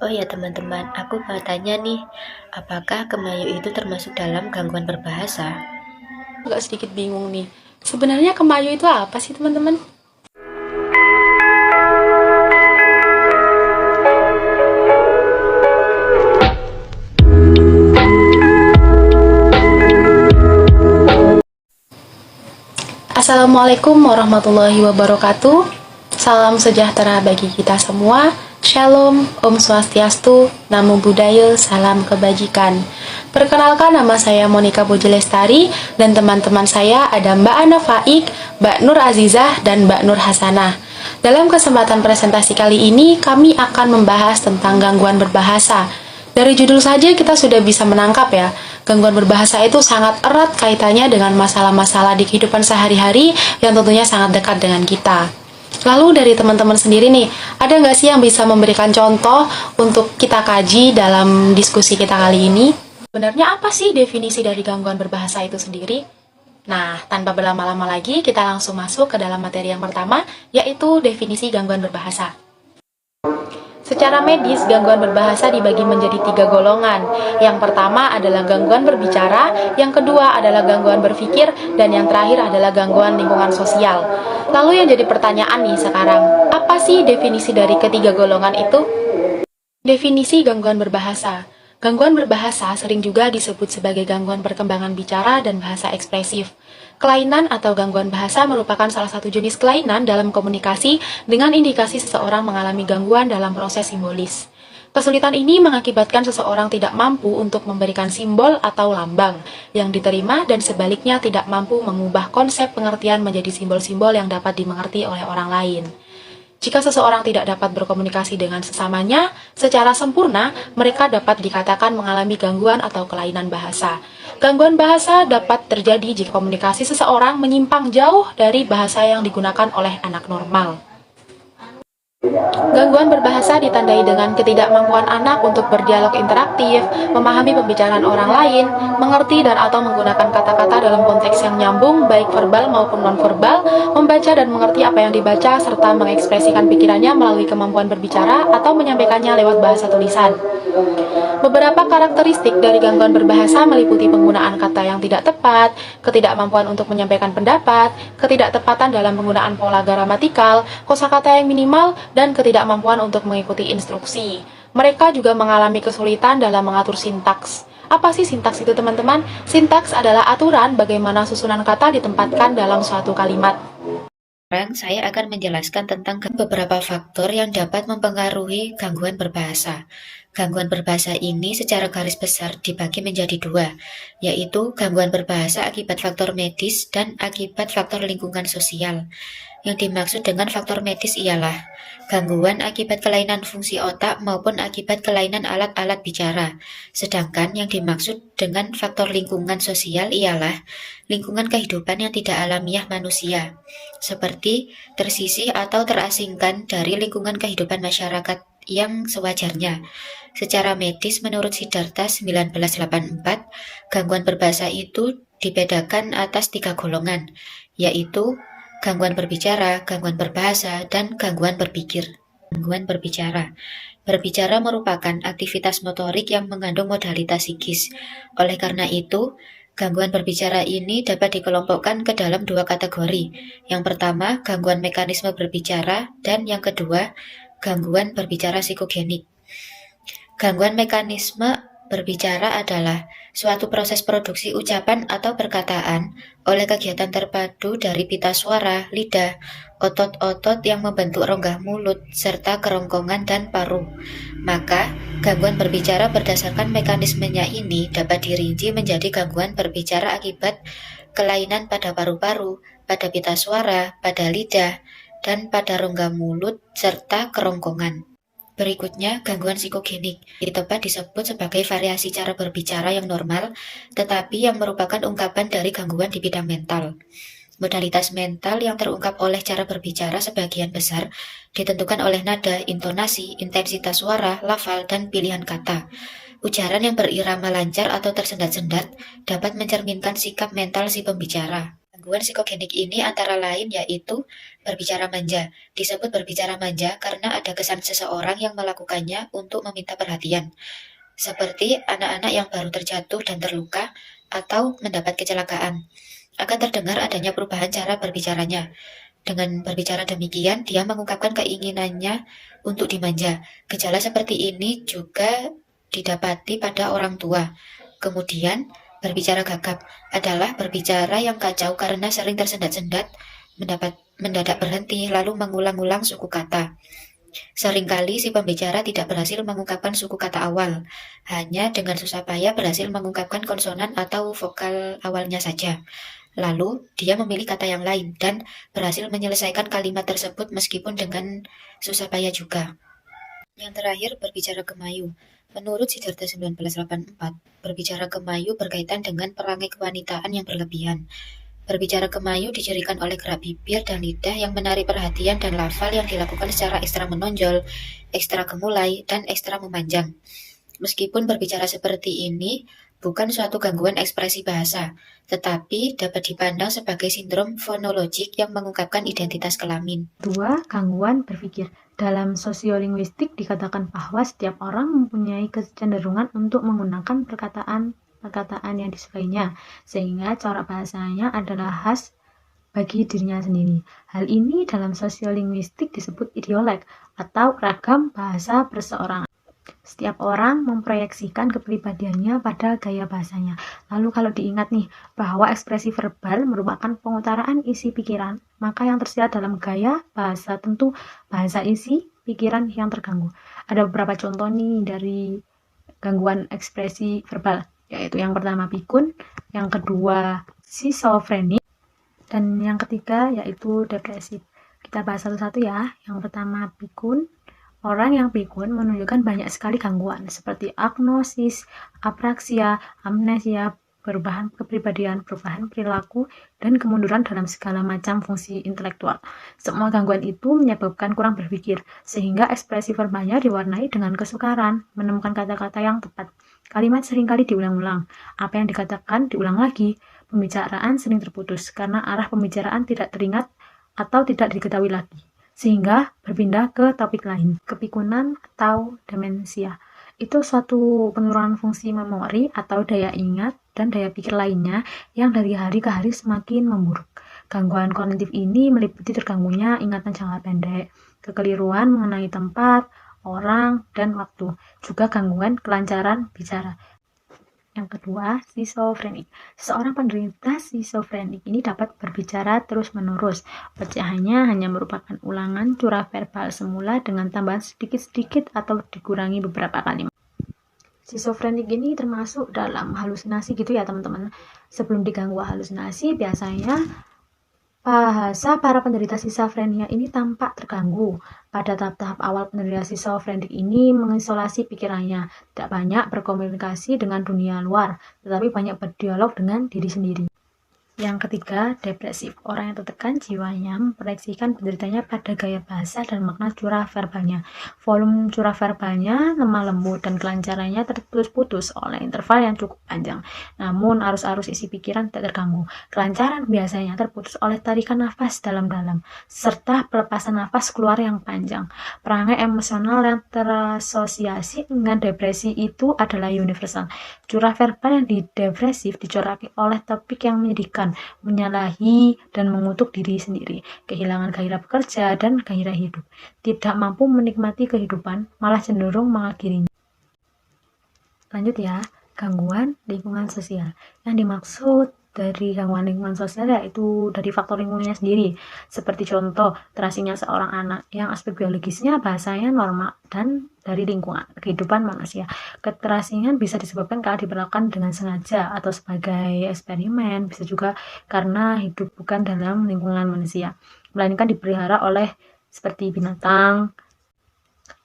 Oh ya teman-teman, aku mau tanya nih, apakah kemayu itu termasuk dalam gangguan berbahasa? Agak sedikit bingung nih. Sebenarnya kemayu itu apa sih, teman-teman? Assalamualaikum warahmatullahi wabarakatuh. Salam sejahtera bagi kita semua. Shalom, Om Swastiastu, Namo Buddhaya, salam kebajikan. Perkenalkan, nama saya Monica Puji Lestari dan teman-teman saya ada Mbak Ana Faik, Mbak Nur Azizah, dan Mbak Nur Hasanah. Dalam kesempatan presentasi kali ini, kami akan membahas tentang gangguan berbahasa. Dari judul saja kita sudah bisa menangkap ya, gangguan berbahasa itu sangat erat kaitannya dengan masalah-masalah di kehidupan sehari-hari yang tentunya sangat dekat dengan kita. Lalu dari teman-teman sendiri nih, ada nggak sih yang bisa memberikan contoh untuk kita kaji dalam diskusi kita kali ini? Sebenarnya apa sih definisi dari gangguan berbahasa itu sendiri? Nah, tanpa berlama-lama lagi, kita langsung masuk ke dalam materi yang pertama, yaitu definisi gangguan berbahasa. Secara medis, gangguan berbahasa dibagi menjadi 3 golongan. Yang pertama adalah gangguan berbicara, yang kedua adalah gangguan berpikir, dan yang terakhir adalah gangguan lingkungan sosial. Lalu yang jadi pertanyaan nih sekarang, apa sih definisi dari ketiga golongan itu? Definisi gangguan berbahasa. Gangguan berbahasa sering juga disebut sebagai gangguan perkembangan bicara dan bahasa ekspresif. Kelainan atau gangguan bahasa merupakan salah satu jenis kelainan dalam komunikasi dengan indikasi seseorang mengalami gangguan dalam proses simbolis. Kesulitan ini mengakibatkan seseorang tidak mampu untuk memberikan simbol atau lambang yang diterima dan sebaliknya tidak mampu mengubah konsep pengertian menjadi simbol-simbol yang dapat dimengerti oleh orang lain. Jika seseorang tidak dapat berkomunikasi dengan sesamanya secara sempurna, mereka dapat dikatakan mengalami gangguan atau kelainan bahasa. Gangguan bahasa dapat terjadi jika komunikasi seseorang menyimpang jauh dari bahasa yang digunakan oleh anak normal. Gangguan berbahasa ditandai dengan ketidakmampuan anak untuk berdialog interaktif, memahami pembicaraan orang lain, mengerti dan atau menggunakan kata-kata dalam konteks yang nyambung, baik verbal maupun nonverbal, membaca dan mengerti apa yang dibaca, serta mengekspresikan pikirannya melalui kemampuan berbicara atau menyampaikannya lewat bahasa tulisan. Beberapa karakteristik dari gangguan berbahasa meliputi penggunaan kata yang tidak tepat, ketidakmampuan untuk menyampaikan pendapat, ketidaktepatan dalam penggunaan pola gramatikal, kosakata yang minimal, dan ketidakmampuan untuk mengikuti instruksi. Mereka juga mengalami kesulitan dalam mengatur sintaks. Apa sih sintaks itu, teman-teman? Sintaks adalah aturan bagaimana susunan kata ditempatkan dalam suatu kalimat. Sekarang saya akan menjelaskan tentang beberapa faktor yang dapat mempengaruhi gangguan berbahasa. Gangguan berbahasa ini secara garis besar dibagi menjadi dua, yaitu gangguan berbahasa akibat faktor medis dan akibat faktor lingkungan sosial. Yang dimaksud dengan faktor medis ialah gangguan akibat kelainan fungsi otak maupun akibat kelainan alat-alat bicara. Sedangkan yang dimaksud dengan faktor lingkungan sosial ialah lingkungan kehidupan yang tidak alamiah manusia, seperti tersisih atau terasingkan dari lingkungan kehidupan masyarakat yang sewajarnya. Secara medis, menurut Siddhartha 1984, gangguan berbahasa itu dibedakan atas 3 golongan, yaitu gangguan berbicara, gangguan berbahasa, dan gangguan berpikir. Gangguan berbicara. Berbicara merupakan aktivitas motorik yang mengandung modalitas psikis. Oleh karena itu, gangguan berbicara ini dapat dikelompokkan ke dalam 2 kategori. Yang pertama, gangguan mekanisme berbicara, dan yang kedua, gangguan berbicara psikogenik. Gangguan mekanisme berbicara adalah suatu proses produksi ucapan atau perkataan oleh kegiatan terpadu dari pita suara, lidah, otot-otot yang membentuk rongga mulut, serta kerongkongan dan paru. Maka, gangguan berbicara berdasarkan mekanismenya ini dapat dirinci menjadi gangguan berbicara akibat kelainan pada paru-paru, pada pita suara, pada lidah, dan pada rongga mulut, serta kerongkongan. Berikutnya, gangguan psikogenik. Di tempat disebut sebagai variasi cara berbicara yang normal, tetapi yang merupakan ungkapan dari gangguan di bidang mental. Modalitas mental yang terungkap oleh cara berbicara sebagian besar ditentukan oleh nada, intonasi, intensitas suara, lafal, dan pilihan kata. Ujaran yang berirama lancar atau tersendat-sendat dapat mencerminkan sikap mental si pembicara. Gangguan psikogenik ini antara lain yaitu berbicara manja. Disebut berbicara manja karena ada kesan seseorang yang melakukannya untuk meminta perhatian, seperti anak-anak yang baru terjatuh dan terluka atau mendapat kecelakaan. Akan terdengar adanya perubahan cara berbicaranya. Dengan berbicara demikian, dia mengungkapkan keinginannya untuk dimanja. Gejala seperti ini juga didapati pada orang tua. Kemudian, berbicara gagap adalah berbicara yang kacau karena sering tersendat-sendat, mendadak berhenti, lalu mengulang-ulang suku kata. Seringkali si pembicara tidak berhasil mengungkapkan suku kata awal, hanya dengan susah payah berhasil mengungkapkan konsonan atau vokal awalnya saja. Lalu, dia memilih kata yang lain dan berhasil menyelesaikan kalimat tersebut meskipun dengan susah payah juga. Yang terakhir, berbicara gemayu. Menurut Siddhartha 1984, berbicara gemayu berkaitan dengan perangai kewanitaan yang berlebihan. Berbicara gemayu dicirikan oleh gerak bibir dan lidah yang menarik perhatian dan lafal yang dilakukan secara ekstra menonjol, ekstra gemulai, dan ekstra memanjang. Meskipun berbicara seperti ini bukan suatu gangguan ekspresi bahasa, tetapi dapat dipandang sebagai sindrom fonologik yang mengungkapkan identitas kelamin. Kedua, gangguan berpikir. Dalam sosiolinguistik dikatakan bahwa setiap orang mempunyai kecenderungan untuk menggunakan perkataan yang disukainya, sehingga corak bahasanya adalah khas bagi dirinya sendiri. Hal ini dalam sosiolinguistik disebut idioleg atau ragam bahasa perseorangan. Setiap orang memproyeksikan kepribadiannya pada gaya bahasanya. Lalu kalau diingat nih, bahwa ekspresi verbal merupakan pengutaraan isi pikiran, maka yang tersirat dalam gaya bahasa tentu bahasa isi pikiran yang terganggu. Ada beberapa contoh nih dari gangguan ekspresi verbal, yaitu yang pertama pikun, yang kedua schizofrenik, dan yang ketiga yaitu depresif. Kita bahas satu-satu ya. Yang pertama pikun. Orang yang pikun menunjukkan banyak sekali gangguan seperti agnosis, apraksia, amnesia, perubahan kepribadian, perubahan perilaku, dan kemunduran dalam segala macam fungsi intelektual. Semua gangguan itu menyebabkan kurang berpikir, sehingga ekspresi verbalnya diwarnai dengan kesukaran, menemukan kata-kata yang tepat. Kalimat seringkali diulang-ulang. Apa yang dikatakan diulang lagi. Pembicaraan sering terputus karena arah pembicaraan tidak teringat atau tidak diketahui lagi, sehingga berpindah ke topik lain. Kepikunan atau demensia itu suatu penurunan fungsi memori atau daya ingat dan daya pikir lainnya yang dari hari ke hari semakin memburuk. Gangguan kognitif ini meliputi terganggunya ingatan jangka pendek, kekeliruan mengenai tempat, orang, dan waktu, juga gangguan kelancaran bicara. Yang kedua, schizofrenik. Seorang penderita schizofrenik ini dapat berbicara terus-menerus. Pecahannya hanya merupakan ulangan curah verbal semula dengan tambahan sedikit-sedikit atau dikurangi beberapa kalimat. Schizofrenik ini termasuk dalam halusinasi gitu ya teman-teman. Sebelum diganggu halusinasi, biasanya bahasa para penderita schizofrenia ini tampak terganggu. Pada tahap-tahap awal penderita schizofrenik ini mengisolasi pikirannya, tidak banyak berkomunikasi dengan dunia luar, tetapi banyak berdialog dengan diri sendiri. Yang ketiga, depresif. Orang yang tertekan jiwanya memproyeksikan penderitanya pada gaya bahasa dan makna curah verbalnya. Volume curah verbalnya lemah lembut dan kelancarannya terputus-putus oleh interval yang cukup panjang. Namun arus-arus isi pikiran tidak terganggu. Kelancaran biasanya terputus oleh tarikan nafas dalam-dalam serta pelepasan nafas keluar yang panjang. Perangai emosional yang terasosiasi dengan depresi itu adalah universal. Curah verbal yang depresif dicoraki oleh topik yang menyedihkan, menyalahi dan mengutuk diri sendiri, kehilangan gairah bekerja dan gairah hidup, tidak mampu menikmati kehidupan, malah cenderung mengakhirinya. Lanjut ya, gangguan lingkungan sosial. Yang dimaksud dari gangguan lingkungan sosial yaitu dari faktor lingkungannya sendiri, seperti contoh terasingnya seorang anak yang aspek biologisnya bahasanya normal dan dari lingkungan kehidupan manusia. Keterasingan bisa disebabkan karena diperlakukan dengan sengaja atau sebagai eksperimen, bisa juga karena hidup bukan dalam lingkungan manusia, melainkan dipelihara oleh seperti binatang.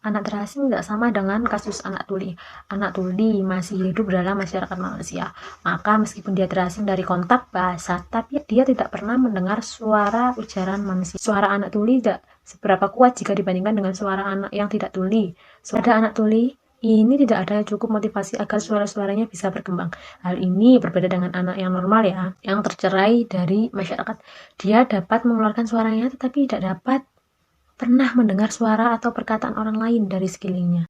Anak terasing tidak sama dengan kasus anak tuli. Anak tuli masih hidup dalam masyarakat manusia, maka meskipun dia terasing dari kontak bahasa, tapi dia tidak pernah mendengar suara ujaran manusia. Suara anak tuli tidak seberapa kuat jika dibandingkan dengan suara anak yang tidak tuli. Pada anak tuli ini tidak ada cukup motivasi agar suara-suaranya bisa berkembang. Hal ini berbeda dengan anak yang normal ya, yang tercerai dari masyarakat. Dia dapat mengeluarkan suaranya tetapi tidak dapat pernah mendengar suara atau perkataan orang lain dari sekelilingnya.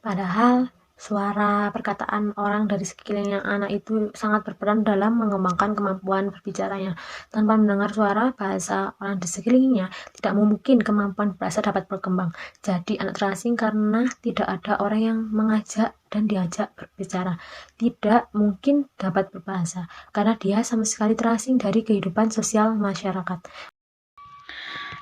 Padahal suara perkataan orang dari sekelilingnya anak itu sangat berperan dalam mengembangkan kemampuan berbicaranya. Tanpa mendengar suara bahasa orang di sekelilingnya, tidak mungkin kemampuan bahasa dapat berkembang. Jadi anak terasing karena tidak ada orang yang mengajak dan diajak berbicara. Tidak mungkin dapat berbahasa karena dia sama sekali terasing dari kehidupan sosial masyarakat.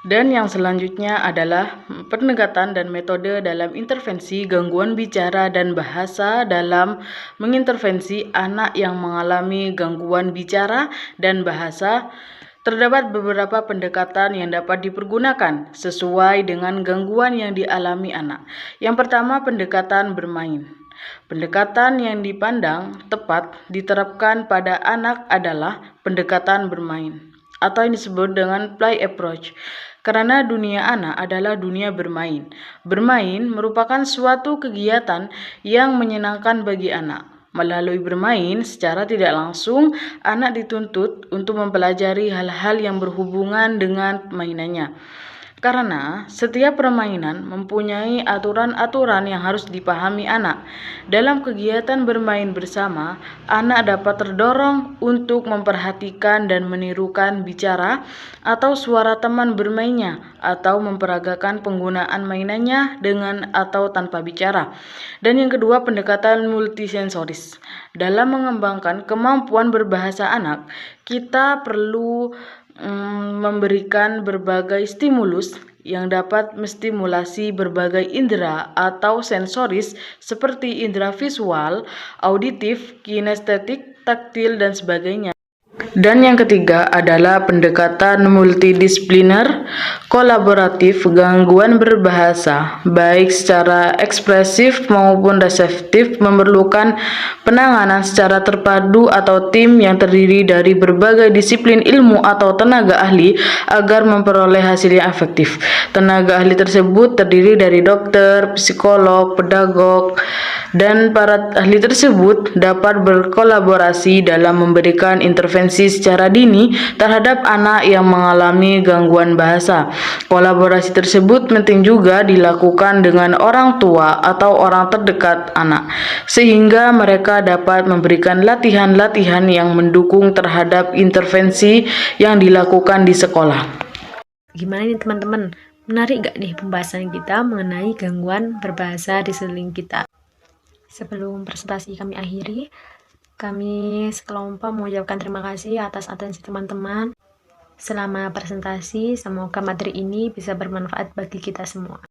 Dan yang selanjutnya adalah pendekatan dan metode dalam intervensi gangguan bicara dan bahasa dalam mengintervensi anak yang mengalami gangguan bicara dan bahasa. Terdapat beberapa pendekatan yang dapat dipergunakan sesuai dengan gangguan yang dialami anak. Yang pertama, pendekatan bermain. Pendekatan yang dipandang tepat diterapkan pada anak adalah pendekatan bermain, atau yang disebut dengan play approach. Karena dunia anak adalah dunia bermain. Bermain merupakan suatu kegiatan yang menyenangkan bagi anak. Melalui bermain, secara tidak langsung, anak dituntut untuk mempelajari hal-hal yang berhubungan dengan mainannya. Karena setiap permainan mempunyai aturan-aturan yang harus dipahami anak. Dalam kegiatan bermain bersama, anak dapat terdorong untuk memperhatikan dan menirukan bicara atau suara teman bermainnya, atau memperagakan penggunaan mainannya dengan atau tanpa bicara. Dan yang kedua, pendekatan multisensoris. Dalam mengembangkan kemampuan berbahasa anak, kita perlu memberikan berbagai stimulus yang dapat menstimulasi berbagai indera atau sensoris seperti indera visual, auditif, kinestetik, taktil, dan sebagainya. Dan yang ketiga adalah pendekatan multidisipliner, kolaboratif, gangguan berbahasa, baik secara ekspresif maupun reseptif, memerlukan penanganan secara terpadu atau tim yang terdiri dari berbagai disiplin ilmu atau tenaga ahli agar memperoleh hasil yang efektif. Tenaga ahli tersebut terdiri dari dokter, psikolog, pedagog, dan para ahli tersebut dapat berkolaborasi dalam memberikan intervensi secara dini terhadap anak yang mengalami gangguan bahasa. Kolaborasi tersebut penting juga dilakukan dengan orang tua atau orang terdekat anak, sehingga mereka dapat memberikan latihan-latihan yang mendukung terhadap intervensi yang dilakukan di sekolah. Gimana nih teman-teman? Menarik gak nih pembahasan kita mengenai gangguan berbahasa di sekeliling kita? Sebelum presentasi kami akhiri, kami sekelompok mengucapkan terima kasih atas atensi teman-teman. Selama presentasi, semoga materi ini bisa bermanfaat bagi kita semua.